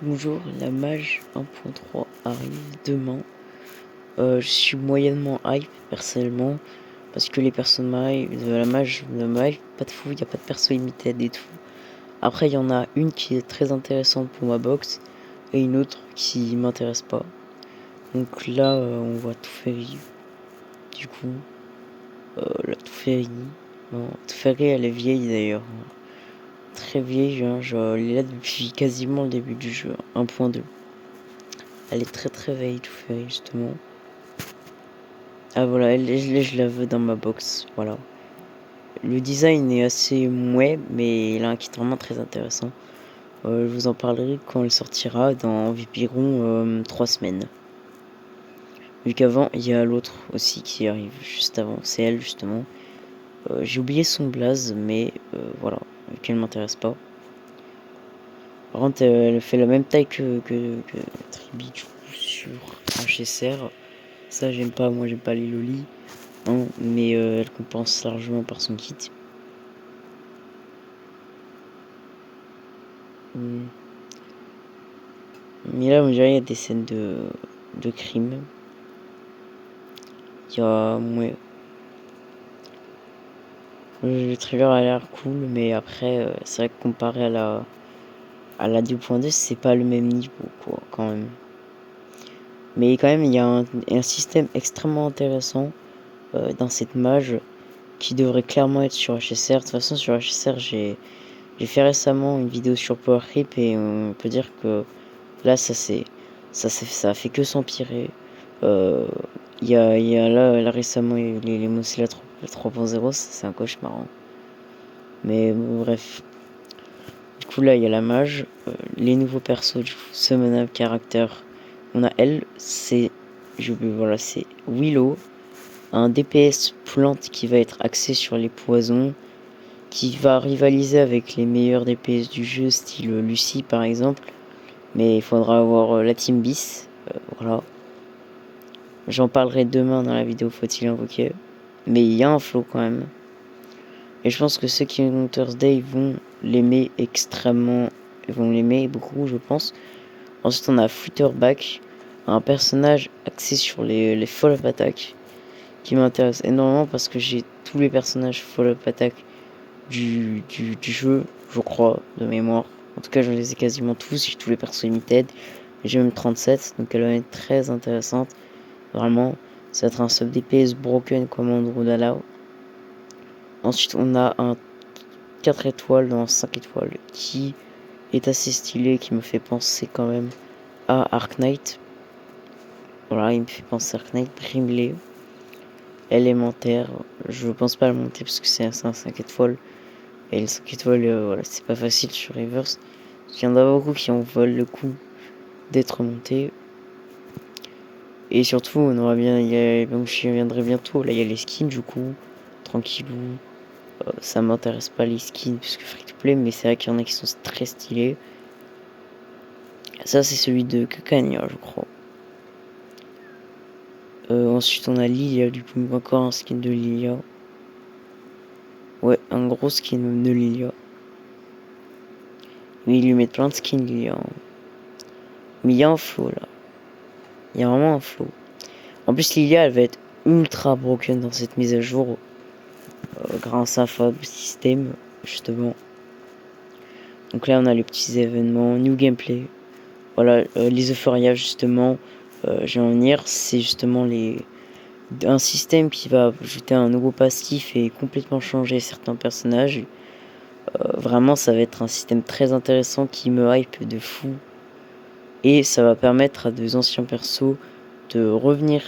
Bonjour, la mage 1.3 arrive demain. Je suis moyennement hype personnellement parce que les personnes de la mage ne me hype pas de fou, il n'y a pas de perso limited et tout. Après il y en a une qui est très intéressante pour ma box et une autre qui m'intéresse pas. Donc là on voit Teferi. Du coup la Teferi. Non, Teferi elle est vieille d'ailleurs. Très vieille, hein, genre, elle est là depuis quasiment le début du jeu, 1.2. Elle est très vieille, Teferi justement. Ah voilà, je la veux dans ma box, voilà. Le design est assez mouais, mais il a un kit vraiment très intéressant. Je vous en parlerai quand elle sortira dans environ 3 semaines. Vu qu'avant, il y a l'autre aussi qui arrive juste avant, c'est elle justement. J'ai oublié son blaze, mais voilà, vu qu'elle m'intéresse pas. Par contre, elle fait la même taille que Tribi du coup sur HSR. Ça j'aime pas, moi j'aime pas les lolis. Hein, mais elle compense largement par son kit. Mais là, on dirait qu'il y a des scènes de crime. Il y a. Ouais. Le trailer a l'air cool, mais après, c'est vrai que comparé à la 2.2, c'est pas le même niveau, quoi, quand même. Mais quand même, il y a un système extrêmement intéressant dans cette mage qui devrait clairement être sur HSR. De toute façon, sur HSR, j'ai fait récemment une vidéo sur Power Creep et on peut dire que là, ça a fait que s'empirer. Il y a là récemment les Mozilla 3.0, c'est un cauchemar. Hein. Mais bref. Du coup, là, il y a la mage, les nouveaux persos, du coup, Summon Up Character. On a elle, c'est Willow, un DPS plante qui va être axé sur les poisons, qui va rivaliser avec les meilleurs DPS du jeu, style Lucie par exemple. Mais il faudra avoir la team bis, voilà. J'en parlerai demain dans la vidéo Faut-il invoquer. Mais il y a un flow quand même. Et je pense que ceux qui ont Thursday vont l'aimer extrêmement. Ils vont l'aimer beaucoup, je pense. Ensuite, on a Flutterback, un personnage axé sur les follow-up attack qui m'intéresse énormément parce que j'ai tous les personnages follow-up attack du jeu, je crois, de mémoire. En tout cas, je les ai quasiment tous. J'ai tous les persos limited. J'ai même 37, donc elle va être très intéressante. Vraiment, ça va être un sub DPS broken comme Andrew Dalao. Ensuite, on a un 4 étoiles dans 5 étoiles qui est assez stylé, qui me fait penser quand même à Arc Knight. Voilà, il me fait penser à Arc Knight. Brimley, élémentaire. Je pense pas le monter parce que c'est un 5 étoiles. Et les 5 étoiles, voilà, c'est pas facile sur Reverse. Il y en a beaucoup qui en volent le coup d'être monté. Et surtout, on aura bien, donc j'y reviendrai bientôt. Là, il y a les skins du coup, tranquillou. Ça m'intéresse pas les skins puisque free to play, mais c'est vrai qu'il y en a qui sont très stylés. Ça, c'est celui de Kekania, je crois. Ensuite, on a Lilia, du coup, encore un skin de Lilia. Ouais, un gros skin de Lilia. Mais ils lui mettent plein de skins Lilia. Hein. Mais il y a un flow là. Il y a vraiment un flow. En plus, Lilia, elle va être ultra broken dans cette mise à jour. Grâce à Fab System, justement. Donc là, on a les petits événements, new gameplay. Voilà, les Euphoria, justement, je vais en venir. C'est justement un système qui va ajouter un nouveau passif et complètement changer certains personnages. Vraiment, ça va être un système très intéressant qui me hype de fou. Et ça va permettre à deux anciens persos de revenir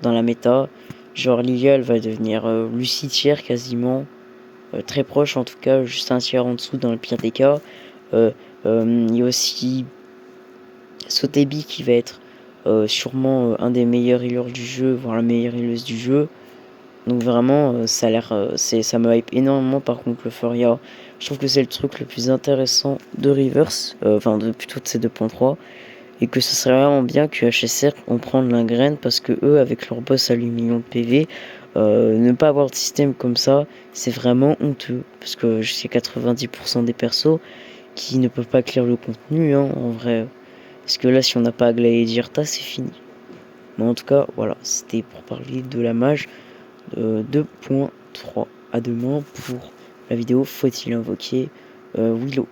dans la méta. Genre Lilia, elle va devenir Lucie tiers quasiment. Très proche en tout cas, juste un tiers en dessous dans le pire des cas. Il y a aussi Sotebi qui va être sûrement un des meilleurs healers du jeu, voire la meilleure healeuse du jeu. Donc vraiment, ça a l'air, ça me hype énormément. Par contre, le Furia, je trouve que c'est le truc le plus intéressant de Reverse, plutôt de ces 2.3, et que ce serait vraiment bien que HSR on prenne l'ingraine parce que eux, avec leur boss à 8 millions de PV, ne pas avoir de système comme ça, c'est vraiment honteux. Parce que je sais 90% des persos qui ne peuvent pas clear le contenu, hein, en vrai. Parce que là, si on n'a pas Aglaé et Jirta, c'est fini. Mais en tout cas, voilà, c'était pour parler de la mage 2.3. À demain pour la vidéo Faut-il invoquer Willow.